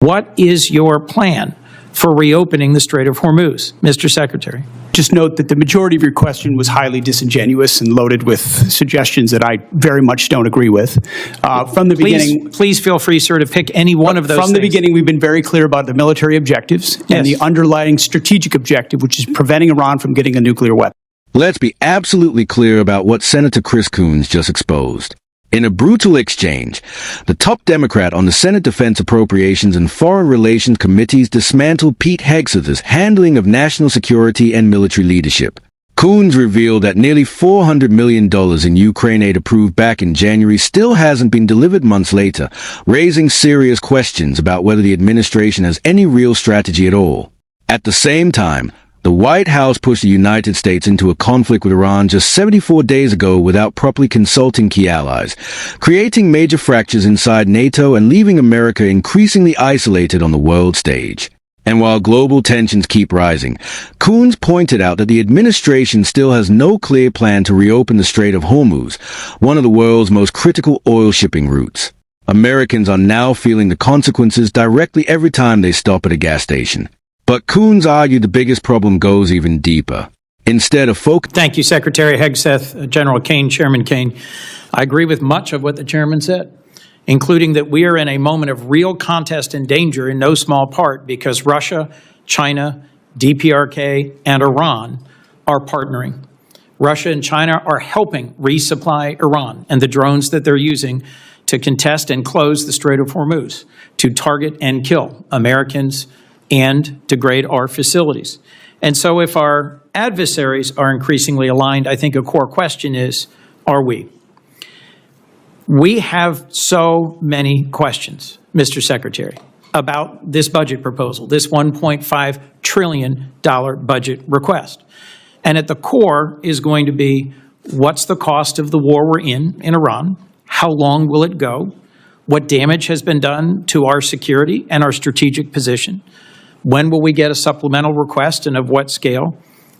What is your plan for reopening the Strait of Hormuz, Mr. Secretary? Just note that the majority of your question was highly disingenuous and loaded with suggestions that I very much don't agree with. From the beginning, please feel free, sir, to pick any one of those From the beginning, we've been very clear about the military objectives and the underlying strategic objective, which is preventing Iran from getting a nuclear weapon. Let's be absolutely clear about what Senator Chris Coons just exposed. In a brutal exchange, the top Democrat on the Senate Defense Appropriations and Foreign Relations Committees dismantled Pete Hegseth's handling of national security and military leadership. Coons revealed that nearly $400 million in Ukraine aid approved back in January still hasn't been delivered months later, raising serious questions about whether the administration has any real strategy at all. At the same time, the White House pushed the United States into a conflict with Iran just 74 days ago without properly consulting key allies, creating major fractures inside NATO and leaving America increasingly isolated on the world stage. And while global tensions keep rising, Coons pointed out that the administration still has no clear plan to reopen the Strait of Hormuz, one of the world's most critical oil shipping routes. Americans are now feeling the consequences directly every time they stop at a gas station. But Coons argued the biggest problem goes even deeper. Instead of Thank you, Secretary Hegseth, General Kane, Chairman Kane. I agree with much of what the chairman said, including that we are in a moment of real contest and danger in no small part because Russia, China, DPRK, and Iran are partnering. Russia and China are helping resupply Iran and the drones that they're using to contest and close the Strait of Hormuz, to target and kill Americans and degrade our facilities. And so if our adversaries are increasingly aligned, I think a core question is, are we? We have so many questions, Mr. Secretary, about this budget proposal, this $1.5 trillion budget request. And at the core is going to be, what's the cost of the war we're in Iran? How long will it go? What damage has been done to our security and our strategic position? When will we get a supplemental request and of what scale?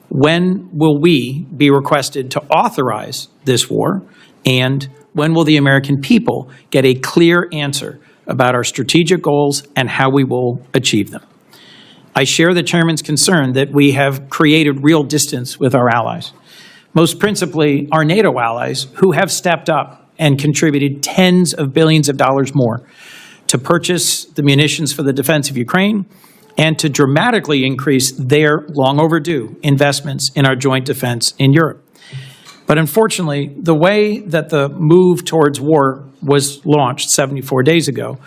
When will we be requested to authorize this war? And when will the American people get a clear answer about our strategic goals and how we will achieve them? I share the chairman's concern that we have created real distance with our allies, most principally our NATO allies, who have stepped up and contributed tens of billions of dollars more to purchase the munitions for the defense of Ukraine and to dramatically increase their long overdue investments in our joint defense in Europe. But unfortunately, the way that the move towards war was launched 74 days ago,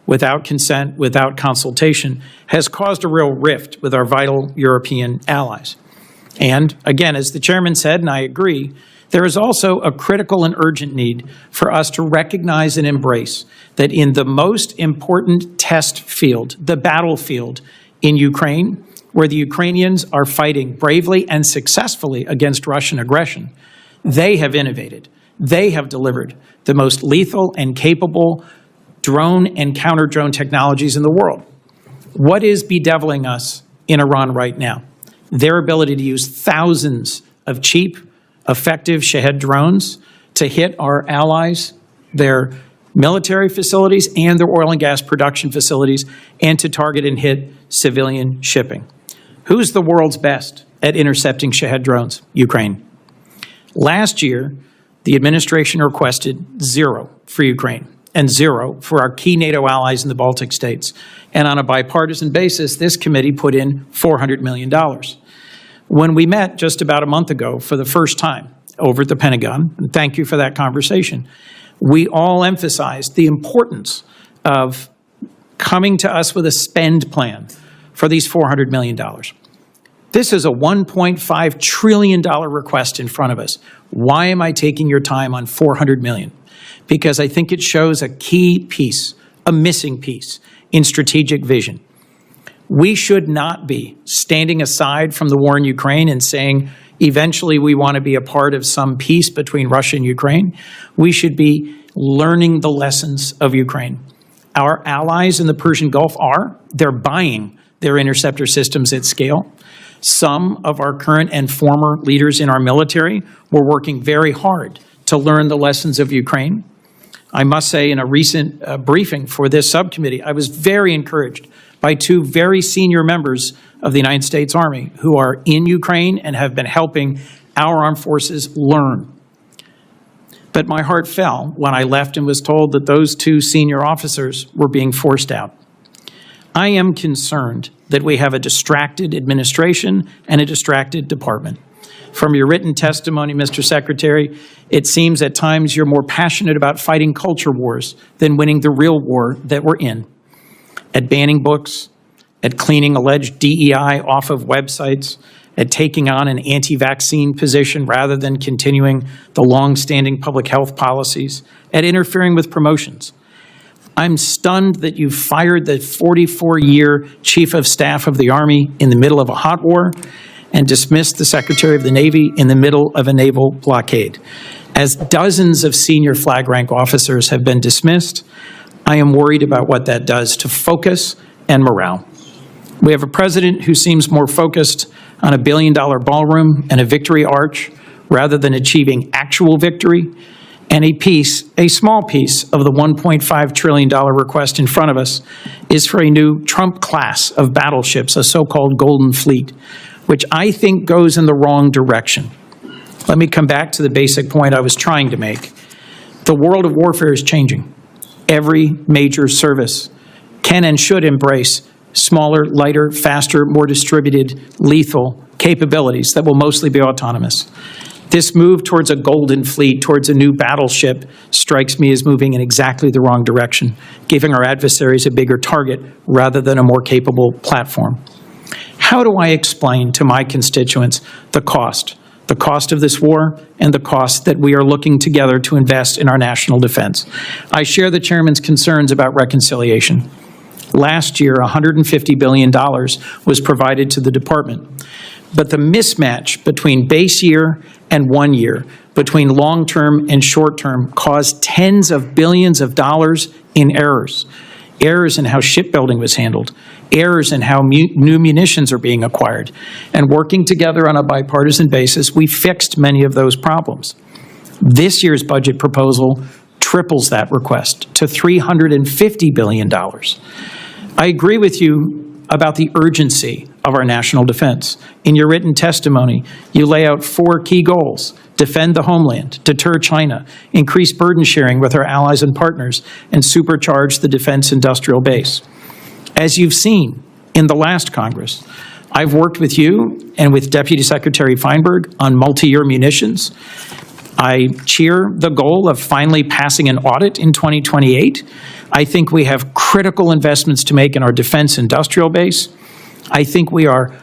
without consent, without consultation, has caused a real rift with our vital European allies. And again, as the chairman said, and I agree, there is also a critical and urgent need for us to recognize and embrace that in the most important test field, the battlefield in Ukraine, where the Ukrainians are fighting bravely and successfully against Russian aggression, they have innovated. They have delivered the most lethal and capable drone and counter-drone technologies in the world. What is bedeviling us in Iran right now? Their ability to use thousands of cheap, effective Shahed drones to hit our allies, their military facilities and their oil and gas production facilities, and to target and hit civilian shipping. Who's the world's best at intercepting Shahed drones? Ukraine. Last year, the administration requested 0 for Ukraine and 0 for our key NATO allies in the Baltic states. And on a bipartisan basis, this committee put in $400 million. When we met just about a month ago for the first time over at the Pentagon, and thank you for that conversation, we all emphasized the importance of coming to us with a spend plan for these $400 million. This is a $1.5 trillion request in front of us. Why am I taking your time on $400 million? Because I think it shows a key piece, a missing piece in strategic vision. We should not be standing aside from the war in Ukraine and saying, eventually we want to be a part of some peace between Russia and Ukraine. We should be learning the lessons of Ukraine. Our allies in the Persian Gulf they're buying their interceptor systems at scale. Some of our current and former leaders in our military were working very hard to learn the lessons of Ukraine. I must say, in a recent briefing for this subcommittee, I was very encouraged by two very senior members of the United States Army who are in Ukraine and have been helping our armed forces learn. But my heart fell when I left and was told that those two senior officers were being forced out. I am concerned that we have a distracted administration and a distracted department. From your written testimony, Mr. Secretary, it seems at times you're more passionate about fighting culture wars than winning the real war that we're in. At banning books, at cleaning alleged DEI off of websites, at taking on an anti-vaccine position rather than continuing the long-standing public health policies, at interfering with promotions. I'm stunned that you fired the 44-year Chief of Staff of the Army in the middle of a hot war and dismissed the Secretary of the Navy in the middle of a naval blockade. As dozens of senior flag rank officers have been dismissed, I am worried about what that does to focus and morale. We have a president who seems more focused on a billion-dollar ballroom and a victory arch rather than achieving actual victory, and a small piece of the $1.5 trillion request in front of us is for a new Trump class of battleships, a so-called Golden Fleet, which I think goes in the wrong direction. Let me come back to the basic point I was trying to make. The world of warfare is changing. Every major service can and should embrace smaller, lighter, faster, more distributed, lethal capabilities that will mostly be autonomous. This move towards a Golden Fleet, towards a new battleship, strikes me as moving in exactly the wrong direction, giving our adversaries a bigger target rather than a more capable platform. How do I explain to my constituents the cost of this war and the cost that we are looking together to invest in our national defense? I share the chairman's concerns about reconciliation. Last year, $150 billion was provided to the department. But the mismatch between base year and 1 year, between long-term and short-term, caused tens of billions of dollars in errors. Errors in how shipbuilding was handled, errors in how new munitions are being acquired. And working together on a bipartisan basis, we fixed many of those problems. This year's budget proposal triples that request to $350 billion. I agree with you about the urgency of our national defense. In your written testimony, you lay out 4 key goals: defend the homeland, deter China, increase burden sharing with our allies and partners, and supercharge the defense industrial base. As you've seen in the last Congress, I've worked with you and with Deputy Secretary Feinberg on multi-year munitions. I cheer the goal of finally passing an audit in 2028. I think we have critical investments to make in our defense industrial base. I think we are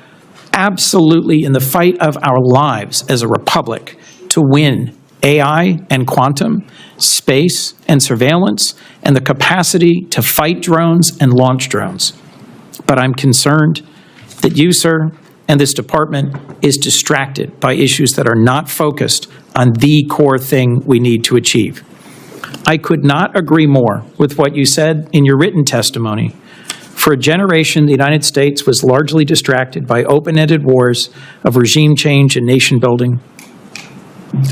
absolutely in the fight of our lives as a republic to win AI and quantum, space and surveillance, and the capacity to fight drones and launch drones. But I'm concerned that you, sir, and this department is distracted by issues that are not focused on the core thing we need to achieve. I could not agree more with what you said in your written testimony. For a generation, the United States was largely distracted by open-ended wars of regime change and nation building.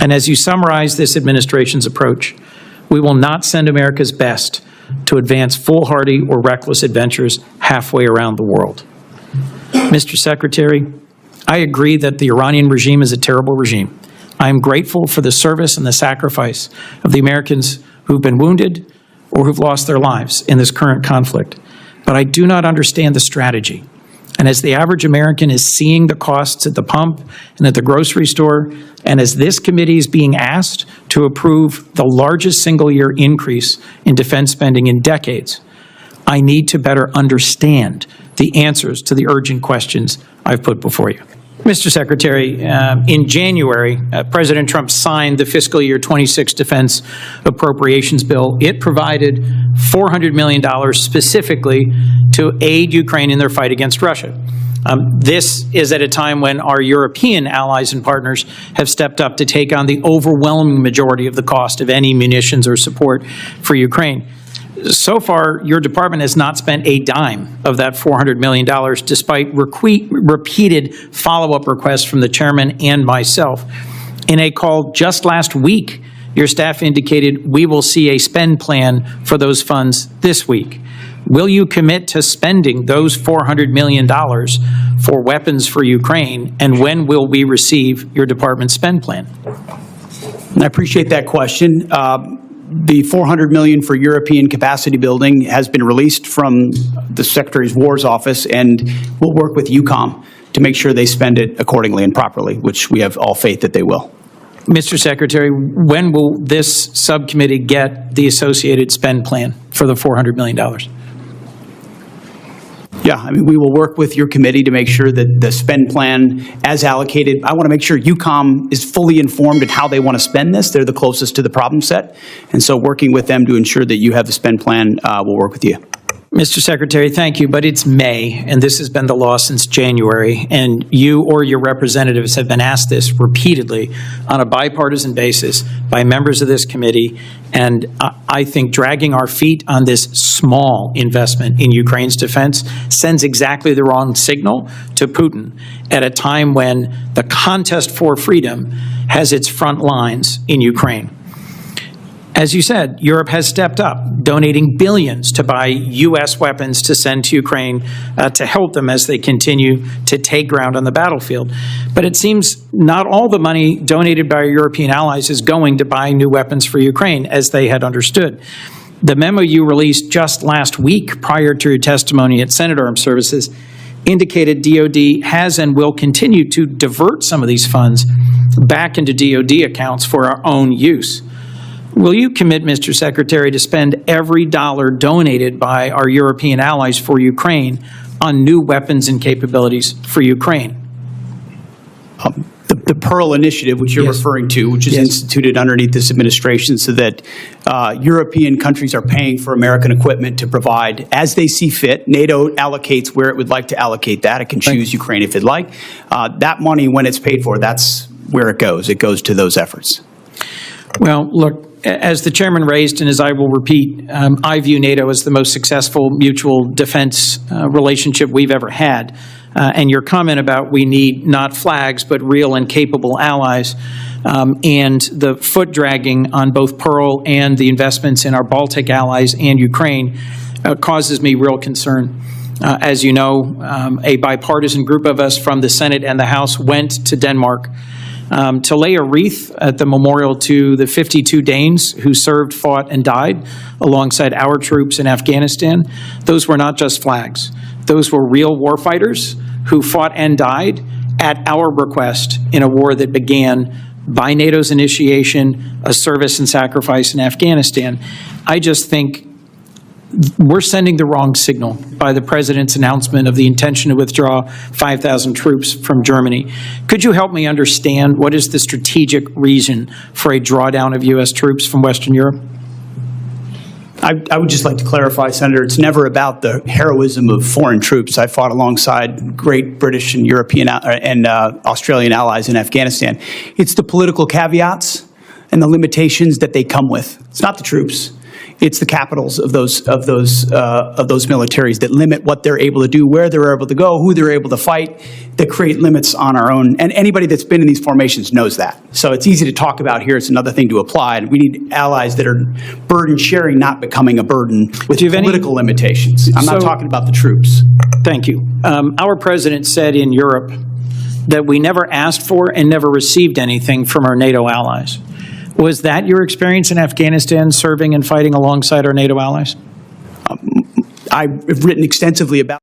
And as you summarize this administration's approach, we will not send America's best to advance foolhardy or reckless adventures halfway around the world. Mr. Secretary, I agree that the Iranian regime is a terrible regime. I am grateful for the service and the sacrifice of the Americans who've been wounded or who've lost their lives in this current conflict. But I do not understand the strategy. And as the average American is seeing the costs at the pump and at the grocery store, and as this committee is being asked to approve the largest single-year increase in defense spending in decades, I need to better understand the answers to the urgent questions I've put before you. Mr. Secretary, in January, President Trump signed the fiscal year 26 defense appropriations bill. It provided $400 million specifically to aid Ukraine in their fight against Russia. This is at a time when our European allies and partners have stepped up to take on the overwhelming majority of the cost of any munitions or support for Ukraine. So far, your department has not spent a dime of that $400 million, despite repeated follow-up requests from the chairman and myself. In a call just last week, your staff indicated we will see a spend plan for those funds this week. Will you commit to spending those $400 million for weapons for Ukraine, and when will we receive your department's spend plan? I appreciate that question. The $400 million for European capacity building has been released from the Secretary of War's office, and we'll work with EUCOM to make sure they spend it accordingly and properly, which we have all faith that they will. Mr. Secretary, when will this subcommittee get the associated spend plan for the $400 million? Yeah, I mean, we will work with your committee to make sure that the spend plan as allocated, I want to make sure EUCOM is fully informed in how they want to spend this. They're the closest to the problem set. And so working with them to ensure that you have the spend plan, we'll work with you. Mr. Secretary, thank you, but it's May, and this has been the law since January, and you or your representatives have been asked this repeatedly on a bipartisan basis by members of this committee, and I think dragging our feet on this small investment in Ukraine's defense sends exactly the wrong signal to Putin at a time when the contest for freedom has its front lines in Ukraine. As you said, Europe has stepped up, donating billions to buy U.S. weapons to send to Ukraine to help them as they continue to take ground on the battlefield. But it seems not all the money donated by our European allies is going to buy new weapons for Ukraine, as they had understood. The memo you released just last week, prior to your testimony at Senate Armed Services, indicated DOD has and will continue to divert some of these funds back into DOD accounts for our own use. Will you commit, Mr. Secretary, to spend every dollar donated by our European allies for Ukraine on new weapons and capabilities for Ukraine? The Pearl Initiative, which you're referring to, which is instituted underneath this administration so that European countries are paying for American equipment to provide as they see fit. NATO allocates where it would like to allocate that. It can choose Ukraine if it'd like. That money, when it's paid for, that's where it goes. It goes to those efforts. Well, look, as the chairman raised, and as I will repeat, I view NATO as the most successful mutual defense relationship we've ever had. And your comment about we need not flags, but real and capable allies, and the foot dragging on both Pearl and the investments in our Baltic allies and Ukraine causes me real concern. As you know, a bipartisan group of us from the Senate and the House went to Denmark to lay a wreath at the memorial to the 52 Danes who served, fought, and died alongside our troops in Afghanistan. Those were not just flags. Those were real warfighters who fought and died at our request in a war that began by NATO's initiation, a service and sacrifice in Afghanistan. I just think we're sending the wrong signal by the president's announcement of the intention to withdraw 5,000 troops from Germany. Could you help me understand what is the strategic reason for a drawdown of U.S. troops from Western Europe? I would just like to clarify, Senator, it's never about the heroism of foreign troops. I fought alongside great British and European and Australian allies in Afghanistan. It's the political caveats and the limitations that they come with. It's not the troops. It's the capitals of those militaries that limit what they're able to do, where they're able to go, who they're able to fight, that create limits on our own. And anybody that's been in these formations knows that. So it's easy to talk about here. It's another thing to apply. And we need allies that are burden sharing, not becoming a burden with political limitations. I'm not talking about the troops. Thank you. Our president said in Europe that we never asked for and never received anything from our NATO allies. Was that your experience in Afghanistan, serving and fighting alongside our NATO allies? I've written extensively about